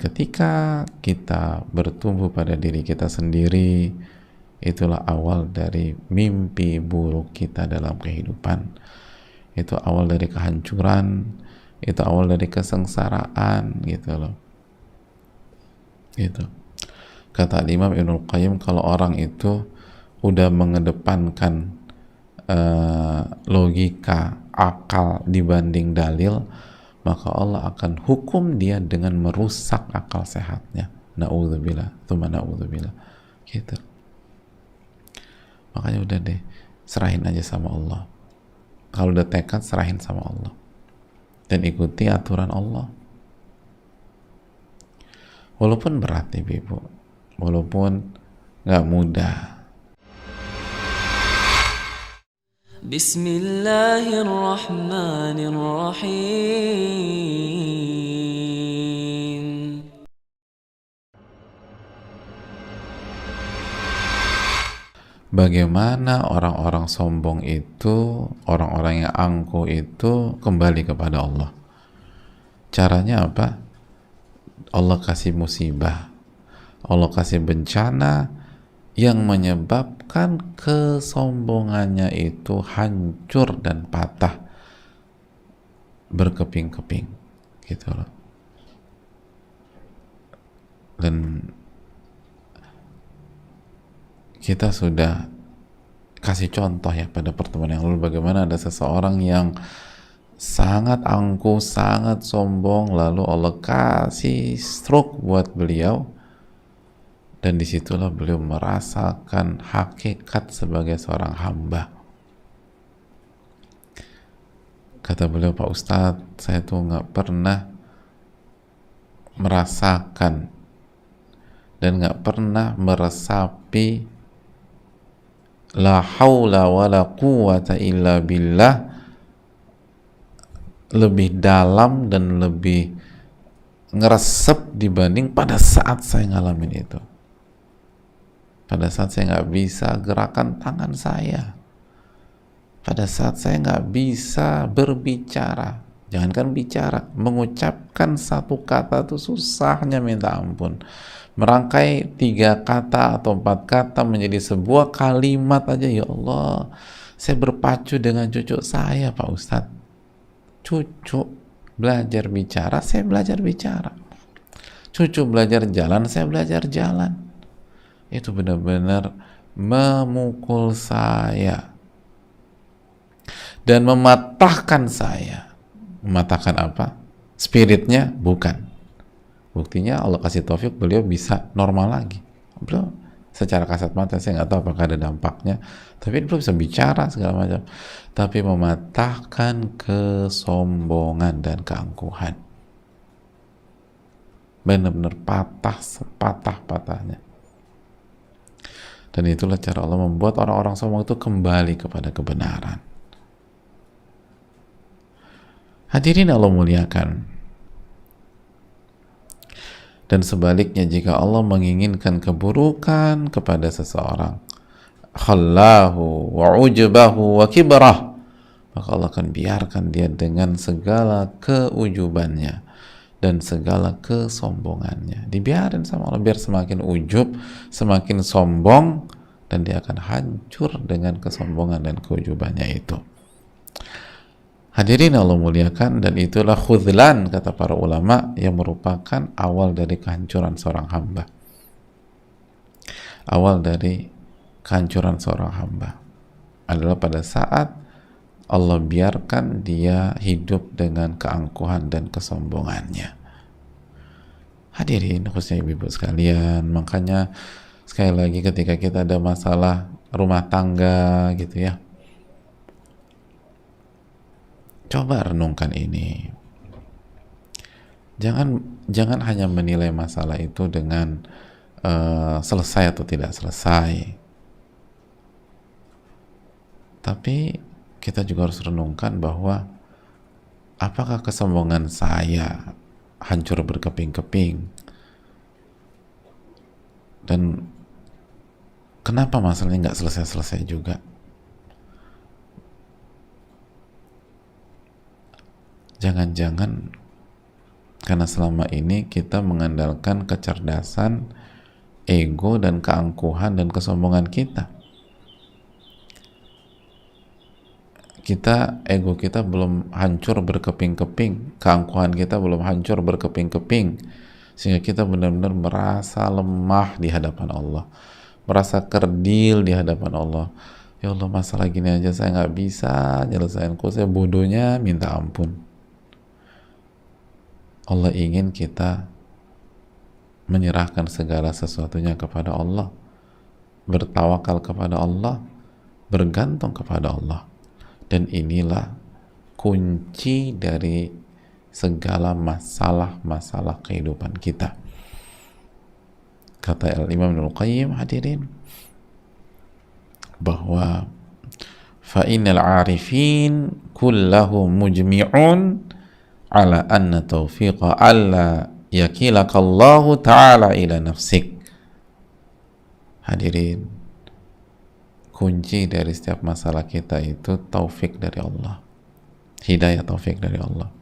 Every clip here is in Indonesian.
ketika kita bertumbuh pada diri kita sendiri, itulah awal dari mimpi buruk kita dalam kehidupan. Itu awal dari kehancuran, itu awal dari kesengsaraan, gitu loh. Gitu. Kata Imam Ibnul Qayyim, kalau orang itu udah mengedepankan logika, akal dibanding dalil, maka Allah akan hukum dia dengan merusak akal sehatnya. Na'udzubillah, tsumma na'udzubillah. Gitu. Makanya udah deh, serahin aja sama Allah. Kalau udah tekad, serahin sama Allah dan ikuti aturan Allah. Walaupun berat nih Ibu, walaupun nggak mudah. Bismillahirrahmanirrahim. Bagaimana orang-orang sombong itu, orang-orang yang angkuh itu kembali kepada Allah? Caranya apa? Allah kasih musibah, Allah kasih bencana yang menyebabkan kesombongannya itu hancur dan patah berkeping-keping, gitu loh. Dan kita sudah kasih contoh ya pada pertemuan yang lalu, bagaimana ada seseorang yang sangat angkuh, sangat sombong, lalu Allah kasih stroke buat beliau, dan disitulah beliau merasakan hakikat sebagai seorang hamba. Kata beliau, Pak Ustadz, saya tuh nggak pernah merasakan dan nggak pernah meresapi la haula wa la quwata illa billah lebih dalam dan lebih ngeresep dibanding pada saat saya ngalamin itu. Pada saat saya nggak bisa gerakan tangan saya, pada saat saya nggak bisa berbicara, jangankan bicara, mengucapkan satu kata itu susahnya minta ampun. Merangkai 3 kata atau 4 kata menjadi sebuah kalimat aja, ya Allah, saya berpacu dengan cucu saya, Pak Ustadz. Cucu belajar bicara, saya belajar bicara. Cucu belajar jalan, saya belajar jalan. Itu benar-benar memukul saya dan mematahkan saya. Mematahkan apa? Spiritnya? Bukan. Buktinya Allah kasih taufik, beliau bisa normal lagi. Beliau secara kasat mata, saya nggak tahu apakah ada dampaknya, tapi beliau bisa bicara segala macam. Tapi mematahkan kesombongan dan keangkuhan. Benar-benar patah sepatah-patahnya. Dan itulah cara Allah membuat orang-orang sombong itu kembali kepada kebenaran. Hadirin Allah muliakan. Dan sebaliknya, jika Allah menginginkan keburukan kepada seseorang, khallahu wa ujubahu wa kibrah, maka Allah akan biarkan dia dengan segala keujubannya dan segala kesombongannya. Dibiarin sama Allah, biar semakin ujub, semakin sombong, dan dia akan hancur dengan kesombongan dan keujubannya itu. Hadirin Allah muliakan, dan itulah khudlan, kata para ulama, yang merupakan awal dari kehancuran seorang hamba. Awal dari kehancuran seorang hamba adalah pada saat Allah biarkan dia hidup dengan keangkuhan dan kesombongannya. Hadirin khususnya ibu-ibu sekalian, makanya sekali lagi ketika kita ada masalah rumah tangga gitu ya, coba renungkan ini. Jangan hanya menilai masalah itu dengan selesai atau tidak selesai. Tapi kita juga harus renungkan bahwa apakah kesombongan saya hancur berkeping-keping? Dan kenapa masalahnya nggak selesai-selesai juga? Jangan-jangan Karena selama ini kita mengandalkan kecerdasan, ego, dan keangkuhan dan kesombongan kita. Ego kita belum hancur berkeping-keping, keangkuhan kita belum hancur berkeping-keping, sehingga kita benar-benar merasa lemah di hadapan Allah, merasa kerdil di hadapan Allah. Ya Allah, masalah gini aja saya nggak bisa nyelesain, kok saya bodohnya minta ampun. Allah ingin kita menyerahkan segala sesuatunya kepada Allah, bertawakal kepada Allah, bergantung kepada Allah. Dan inilah kunci dari segala masalah-masalah kehidupan kita. Kata Al-Imam Ibnul Qayyim, hadirin, bahwa fa'innal arifin kullahu mujmi'un ala anna taufiqa alla yakilakallahu ta'ala ila nafsik. Hadirin, kunci dari setiap masalah kita itu taufik dari Allah, hidayah taufik dari Allah.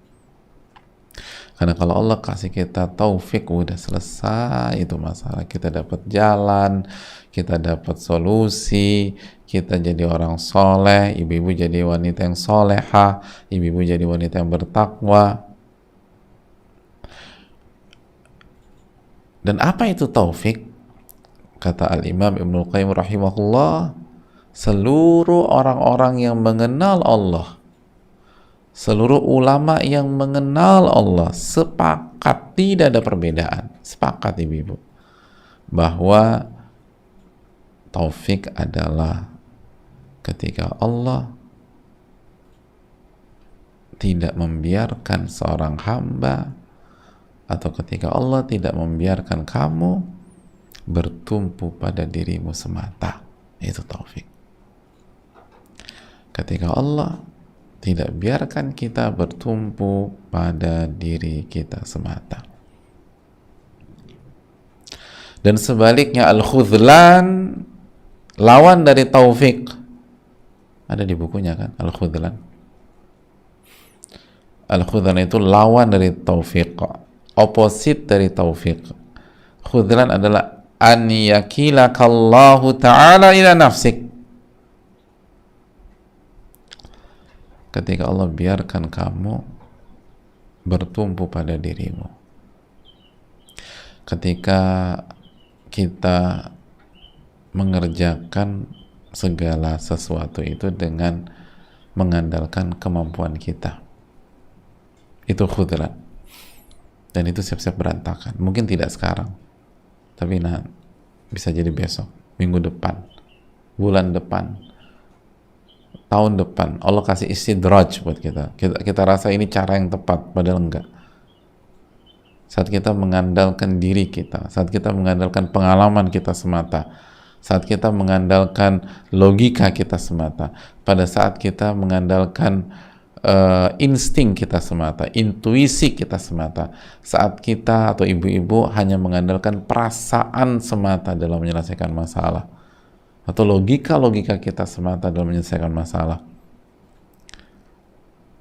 Karena kalau Allah kasih kita taufik, udah selesai itu masalah. Kita dapat jalan, kita dapat solusi, kita jadi orang soleh, ibu-ibu jadi wanita yang soleha, ibu-ibu jadi wanita yang bertakwa. Dan apa itu taufik? Kata Al-Imam Ibnul Qayyim rahimahullah, seluruh orang-orang yang mengenal Allah, seluruh ulama yang mengenal Allah sepakat, tidak ada perbedaan, sepakat ibu-ibu, bahwa taufik adalah ketika Allah tidak membiarkan seorang hamba, atau ketika Allah tidak membiarkan kamu bertumpu pada dirimu semata. Itu taufik. Ketika Allah tidak biarkan kita bertumpu pada diri kita semata. Dan sebaliknya, al-khudlan, lawan dari taufik. Ada di bukunya kan, al-khudlan. Al-khudlan itu lawan dari taufik, opposite dari taufik. Khudlan adalah an yakilakallahu ta'ala ila nafsik. Ketika Allah biarkan kamu bertumpu pada dirimu. Ketika kita mengerjakan segala sesuatu itu dengan mengandalkan kemampuan kita. Itu khudran. Dan itu siap-siap berantakan. Mungkin tidak sekarang, tapi bisa jadi besok, minggu depan, bulan depan, tahun depan. Allah kasih istidraj buat kita. Kita rasa ini cara yang tepat, padahal enggak. Saat kita mengandalkan diri kita, saat kita mengandalkan pengalaman kita semata, saat kita mengandalkan logika kita semata, pada saat kita mengandalkan insting kita semata, intuisi kita semata, saat kita atau ibu-ibu hanya mengandalkan perasaan semata dalam menyelesaikan masalah, atau logika-logika kita semata dalam menyelesaikan masalah,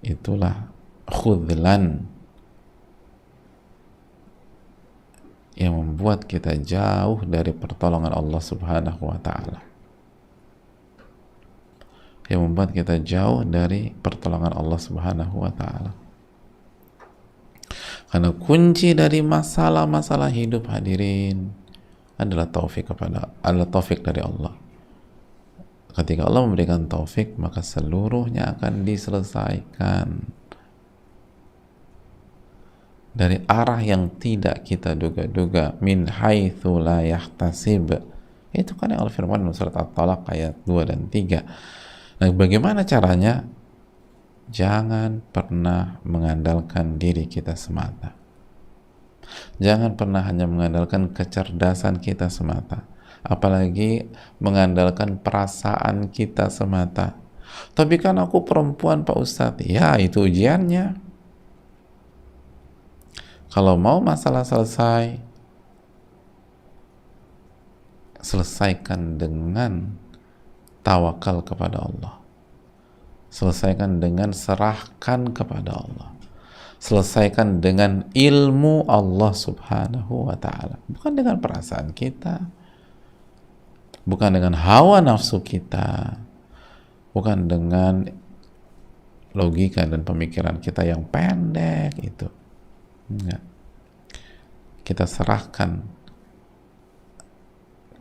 itulah khudlan yang membuat kita jauh dari pertolongan Allah Subhanahu wa ta'ala, yang membuat kita jauh dari pertolongan Allah Subhanahu wa ta'ala. Karena kunci dari masalah-masalah hidup, hadirin, adalah taufik dari Allah. Ketika Allah memberikan taufik, maka seluruhnya akan diselesaikan dari arah yang tidak kita duga-duga, min haitsu la yahtasib. Itu kan yang Allah firman dalam surat At-Talaq ayat 2 dan 3. Nah, bagaimana caranya? Jangan pernah mengandalkan diri kita semata. Jangan pernah hanya mengandalkan kecerdasan kita semata, apalagi mengandalkan perasaan kita semata. Tapi kan aku perempuan, Pak Ustadz. Ya, itu ujiannya. Kalau mau masalah selesai, selesaikan dengan tawakal kepada Allah. Selesaikan dengan serahkan kepada Allah. selesaikan dengan ilmu Allah subhanahu wa ta'ala, bukan dengan perasaan kita, bukan dengan hawa nafsu kita, bukan dengan logika dan pemikiran kita yang pendek itu. Enggak. Kita serahkan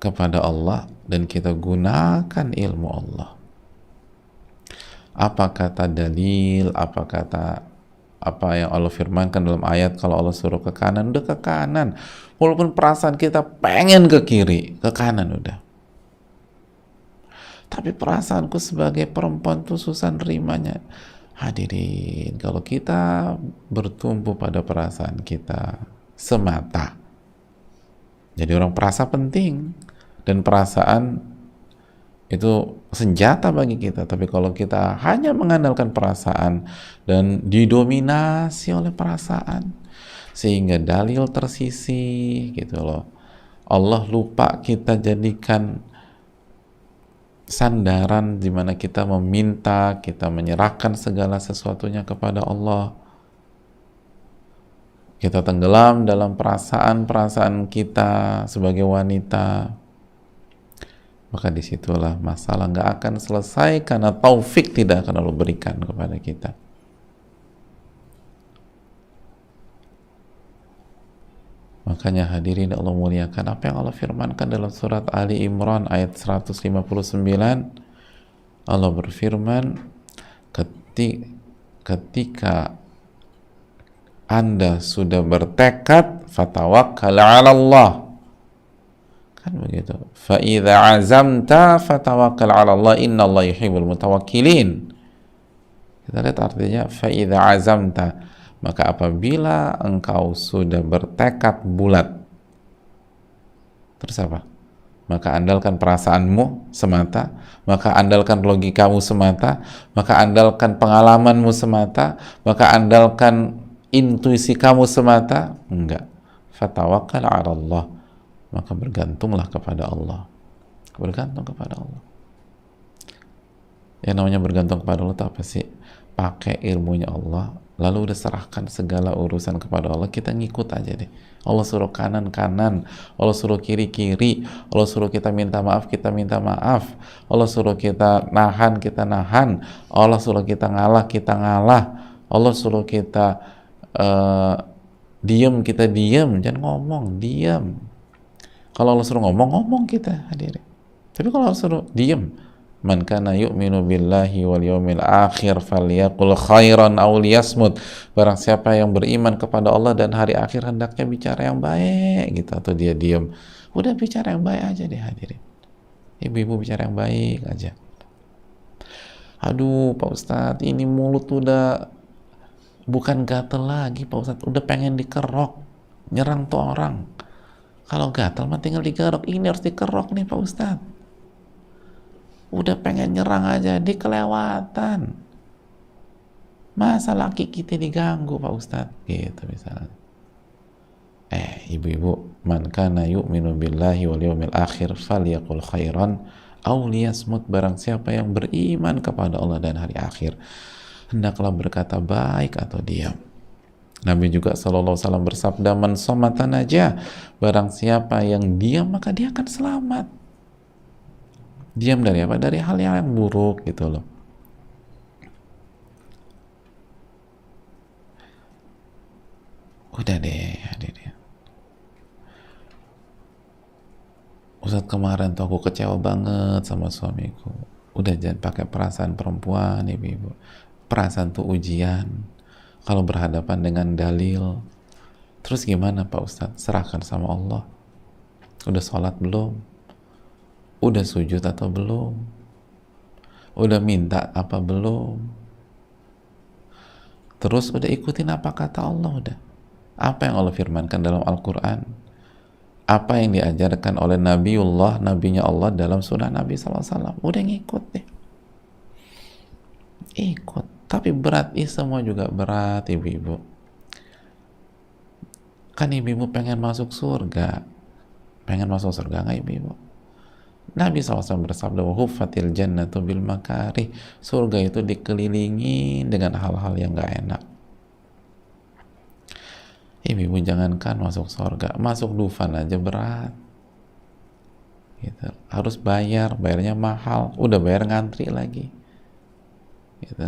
kepada Allah dan kita gunakan ilmu Allah. Apa kata dalil, apa yang Allah firmankan dalam ayat, kalau Allah suruh ke kanan, udah ke kanan. Walaupun perasaan kita pengen ke kiri, ke kanan udah. Tapi perasaanku sebagai perempuan tuh susah nerimanya. Hadirin, kalau kita bertumpu pada perasaan kita semata, jadi orang perasa penting, dan perasaan itu senjata bagi kita. Tapi kalau kita hanya mengandalkan perasaan dan didominasi oleh perasaan sehingga dalil tersisih gitu loh, Allah lupa kita jadikan sandaran di mana kita meminta, kita menyerahkan segala sesuatunya kepada Allah. Kita tenggelam dalam perasaan-perasaan kita sebagai wanita, maka disitulah masalah nggak akan selesai, karena taufik tidak akan Allah berikan kepada kita. Makanya hadirin Allah muliakan, apa yang Allah firmankan dalam surat Ali Imran ayat 159, Allah berfirman, ketika Anda sudah bertekad, fatawakkal 'ala Allah. Kan begitu. Fa idza azamta fatawakkal 'ala Allah, innallaha yuhibbul mutawakkilin. Kita lihat artinya, fa idza azamta, maka apabila engkau sudah bertekad bulat, terus apa? Maka andalkan perasaanmu semata, maka andalkan logikamu semata, maka andalkan pengalamanmu semata, maka andalkan intuisi kamu semata. Enggak. Fatawakkal 'ala Allah, maka bergantunglah kepada Allah. Bergantung kepada Allah. Yang namanya bergantung kepada Allah itu apa sih? Pakai ilmunya Allah, lalu udah serahkan segala urusan kepada Allah, kita ngikut aja deh. Allah suruh kanan-kanan, Allah suruh kiri-kiri, Allah suruh kita minta maaf, kita minta maaf, Allah suruh kita nahan, kita nahan, Allah suruh kita ngalah, kita ngalah, Allah suruh kita diam, kita diam, jangan ngomong, diam. Kalau Allah suruh ngomong, ngomong kita hadirin. Tapi kalau Allah suruh diam, man kana yu'minu billahi wal yawmil akhir falyaqul khairan aw liyasmut. Barang siapa yang beriman kepada Allah dan hari akhir, hendaknya bicara yang baik gitu, atau dia diam. Udah bicara yang baik aja deh hadirin. Ibu-ibu bicara yang baik aja. Aduh Pak Ustadz, ini mulut udah bukan gatel lagi Pak Ustadz, udah pengen dikerok, nyerang tuh orang. Kalau gatel mah tinggal digerok, ini harus dikerok nih Pak Ustadz. Udah pengen nyerang aja, dikelewatan. Masa laki kita diganggu Pak Ustadz? Gitu misalnya. Ibu-ibu, man kana yu'minu billahi wal yawmil akhir falyaqul khairan aw liyasmut. Barang siapa yang beriman kepada Allah dan hari akhir, hendaklah berkata baik atau diam. Nabi juga SAW bersabda, man somata najah. Barang siapa yang diam, maka dia akan selamat. Diam dari apa? Dari hal yang buruk gitu loh. Udah deh hadirin. Ustadz, kemarin tuh aku kecewa banget sama suamiku. Udah, jangan pakai perasaan perempuan ibu-ibu. Perasaan tuh ujian. Kalau berhadapan dengan dalil, terus gimana Pak Ustadz? Serahkan sama Allah. Udah sholat belum? Udah sujud atau belum? Udah minta apa belum? Terus udah ikutin apa kata Allah udah? Apa yang Allah firmankan dalam Al-Quran? Apa yang diajarkan oleh Nabinya Allah dalam sunnah Nabi SAW? Udah ngikut deh. Ikut. Tapi berat, semua juga berat ibu-ibu. Kan ibu-ibu pengen masuk surga. Pengen masuk surga nggak ibu-ibu? Nabi SAW bersabda, "Huffatil jannatu bil makarih." Surga itu dikelilingi dengan hal-hal yang nggak enak. Ibu jangankan masuk surga, masuk Dufan aja berat gitu. Harus bayarnya mahal, udah bayar ngantri lagi gitu.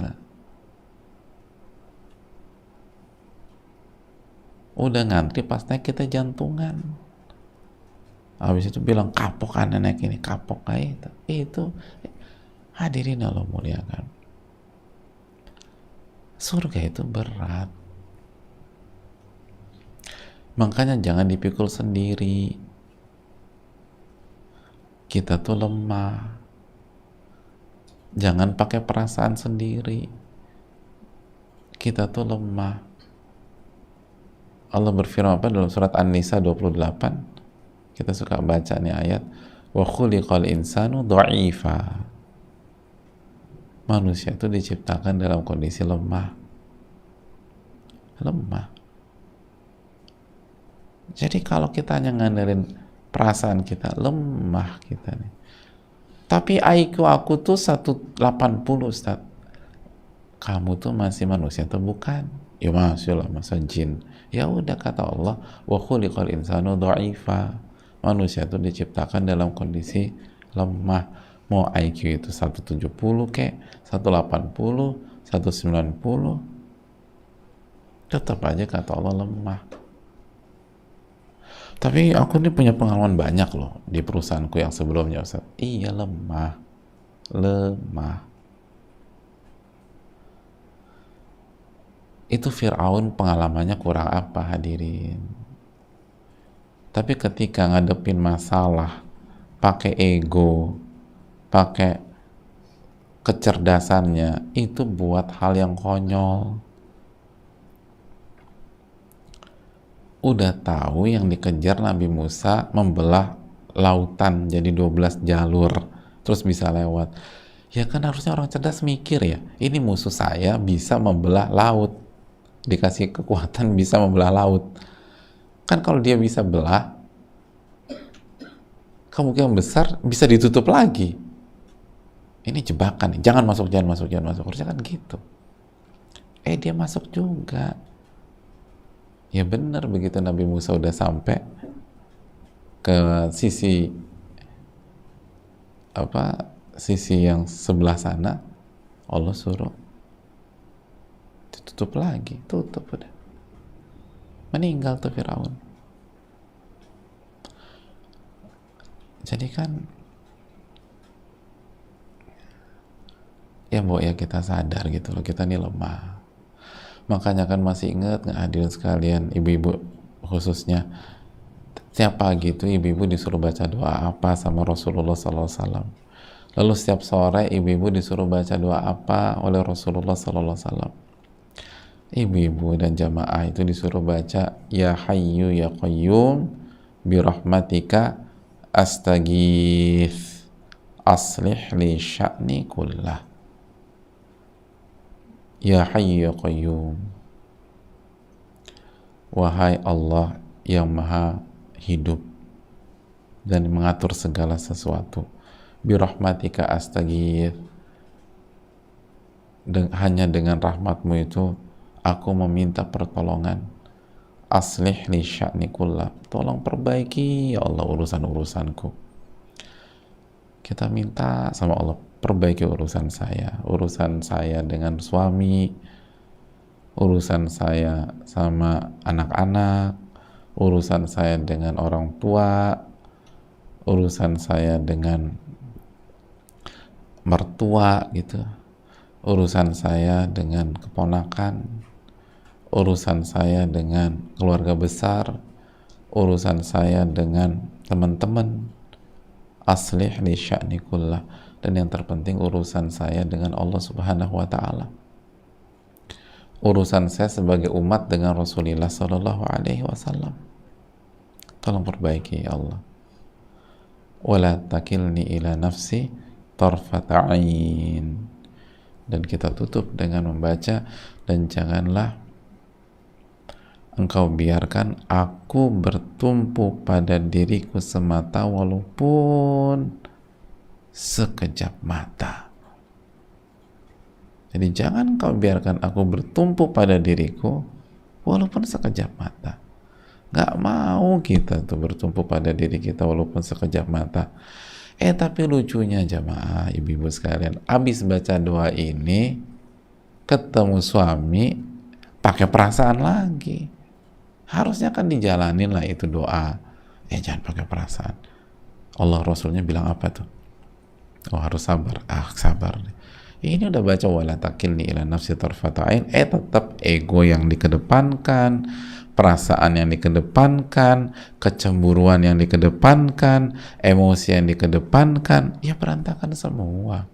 Udah ngantri pas naik kita jantungan, habis itu bilang kapok kan naik ini, kapok kayak itu. Hadirin Allah muliakan, surga itu berat, makanya jangan dipikul sendiri. Kita tuh lemah, jangan pakai perasaan sendiri, kita tuh lemah. Allah berfirman apa dalam surat An-Nisa 28, kita suka baca nih ayat, wa khuliqal insanu dha'ifa. Manusia itu diciptakan dalam kondisi lemah. Jadi kalau kita hanya ngandelin perasaan kita, lemah kita nih. Tapi IQ aku tuh 180, Ustaz. Kamu tuh masih manusia atau bukan? Ya masih lah, masa jin. Ya udah, kata Allah, wa khuliqal insanu dha'ifa. Manusia itu diciptakan dalam kondisi lemah. Mau IQ itu 170 kek, 180, 190, tetap aja kata Allah lemah. Tapi aku ini punya pengalaman banyak loh di perusahaanku yang sebelumnya, Ustaz. Iya, lemah. Itu Fir'aun pengalamannya kurang apa, hadirin? Tapi ketika ngadepin masalah pakai ego, pakai kecerdasannya, itu buat hal yang konyol. Udah tahu yang dikejar Nabi Musa membelah lautan jadi 12 jalur terus bisa lewat. Ya kan harusnya orang cerdas mikir ya, ini musuh saya bisa membelah laut, dikasih kekuatan bisa membelah laut. Kan kalau dia bisa belah, kemungkinan besar bisa ditutup lagi. Ini jebakan nih, jangan masuk. Harusnya kan gitu. Dia masuk juga. Ya benar, begitu Nabi Musa udah sampai ke sisi yang sebelah sana, Allah suruh ditutup lagi, tutup udah. Meninggal tuh Firaun. Jadi kan ya kita sadar gitu loh, kita ini lemah. Makanya kan masih ingat nggak hadirin sekalian, ibu-ibu khususnya, setiap pagi itu ibu-ibu disuruh baca doa apa sama Rasulullah SAW. Lalu setiap sore ibu-ibu disuruh baca doa apa oleh Rasulullah SAW. Ibu-ibu dan jamaah itu disuruh baca Ya Hayyu Ya Qayyum birahmatika astaghith aslih li sya'ni kullah. Ya Hayyu Ya Qayyum, wahai Allah yang maha hidup dan mengatur segala sesuatu, birahmatika astaghith, hanya dengan rahmatmu itu aku meminta pertolongan, aslih li sya'ni kullah, tolong perbaiki ya Allah urusan-urusanku. Kita minta sama Allah, perbaiki urusan saya dengan suami, urusan saya sama anak-anak, urusan saya dengan orang tua, urusan saya dengan mertua gitu, urusan saya dengan keponakan, urusan saya dengan keluarga besar, urusan saya dengan teman-teman, aslih li sya'ni kullah, dan yang terpenting urusan saya dengan Allah Subhanahu wa ta'ala, urusan saya sebagai umat dengan Rasulullah Sallallahu Alaihi Wasallam, tolong perbaiki ya Allah. Wala takilni ila nafsi tarfata ain. Dan kita tutup dengan membaca, dan janganlah engkau biarkan aku bertumpu pada diriku semata walaupun sekejap mata. Jadi jangan engkau biarkan aku bertumpu pada diriku walaupun sekejap mata. Nggak mau kita tuh bertumpu pada diri kita walaupun sekejap mata. Tapi lucunya jamaah, ibu-ibu sekalian, abis baca doa ini, ketemu suami, pakai perasaan lagi. Harusnya kan dijalanin lah itu doa. Jangan pakai perasaan. Allah Rasulnya bilang apa tuh? Oh, harus sabar. Sabar. Ini udah baca wala takilni ila nafsi tarfata ain, tetap ego yang dikedepankan, perasaan yang dikedepankan, kecemburuan yang dikedepankan, emosi yang dikedepankan, ya berantakan semua.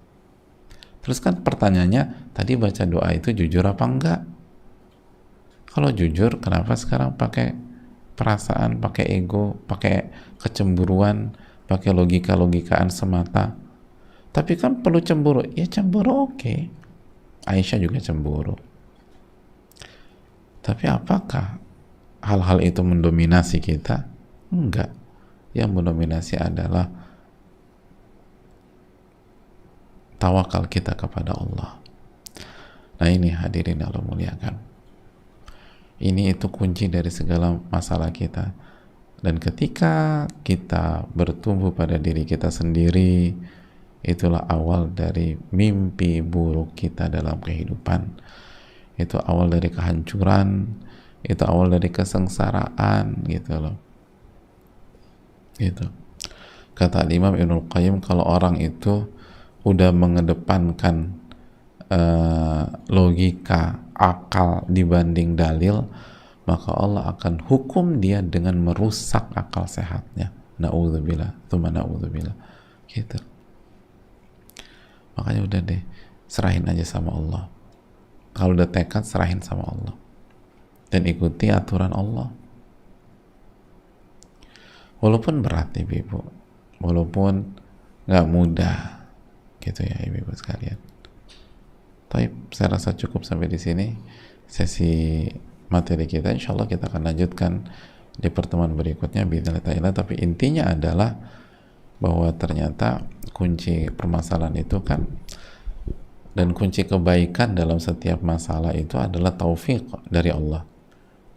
Terus kan pertanyaannya, tadi baca doa itu jujur apa enggak? Kalau jujur, kenapa sekarang pakai perasaan, pakai ego, pakai kecemburuan, pakai logika-logikaan semata? Tapi kan perlu cemburu. Ya cemburu oke. Aisyah juga cemburu. Tapi apakah hal-hal itu mendominasi kita? Enggak. Yang mendominasi adalah tawakal kita kepada Allah. Nah ini hadirin Allah muliakan. Ini itu kunci dari segala masalah kita. Dan ketika kita bertumbuh pada diri kita sendiri, itulah awal dari mimpi buruk kita dalam kehidupan. Itu awal dari kehancuran, itu awal dari kesengsaraan, gitu loh. Gitu. Kata Imam Ibnul Qayyim, kalau orang itu udah mengedepankan logika, akal dibanding dalil, maka Allah akan hukum dia dengan merusak akal sehatnya. Na'udzubillah, tsumma na'udzubillah. Gitu. Makanya udah deh, serahin aja sama Allah. Kalau udah tekad, serahin sama Allah dan ikuti aturan Allah. Walaupun berat ibu-ibu, walaupun nggak mudah, gitu ya ibu-ibu sekalian. Tapi saya rasa cukup sampai di sini sesi materi kita. Insya Allah kita akan lanjutkan di pertemuan berikutnya biidznillah ta'ala. Tapi intinya adalah bahwa ternyata kunci permasalahan itu kan, dan kunci kebaikan dalam setiap masalah itu adalah taufik dari Allah.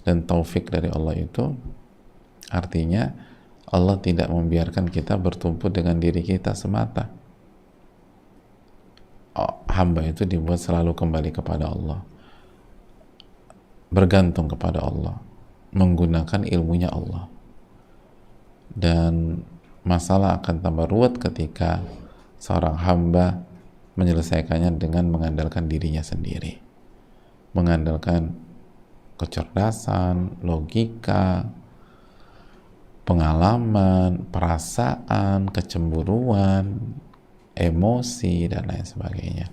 Dan taufik dari Allah itu artinya Allah tidak membiarkan kita bertumpu dengan diri kita semata. Hamba itu dibuat selalu kembali kepada Allah, bergantung kepada Allah, menggunakan ilmunya Allah. Dan masalah akan tambah ruwet ketika seorang hamba menyelesaikannya dengan mengandalkan dirinya sendiri, mengandalkan kecerdasan, logika, pengalaman, perasaan, kecemburuan, emosi, dan lain sebagainya.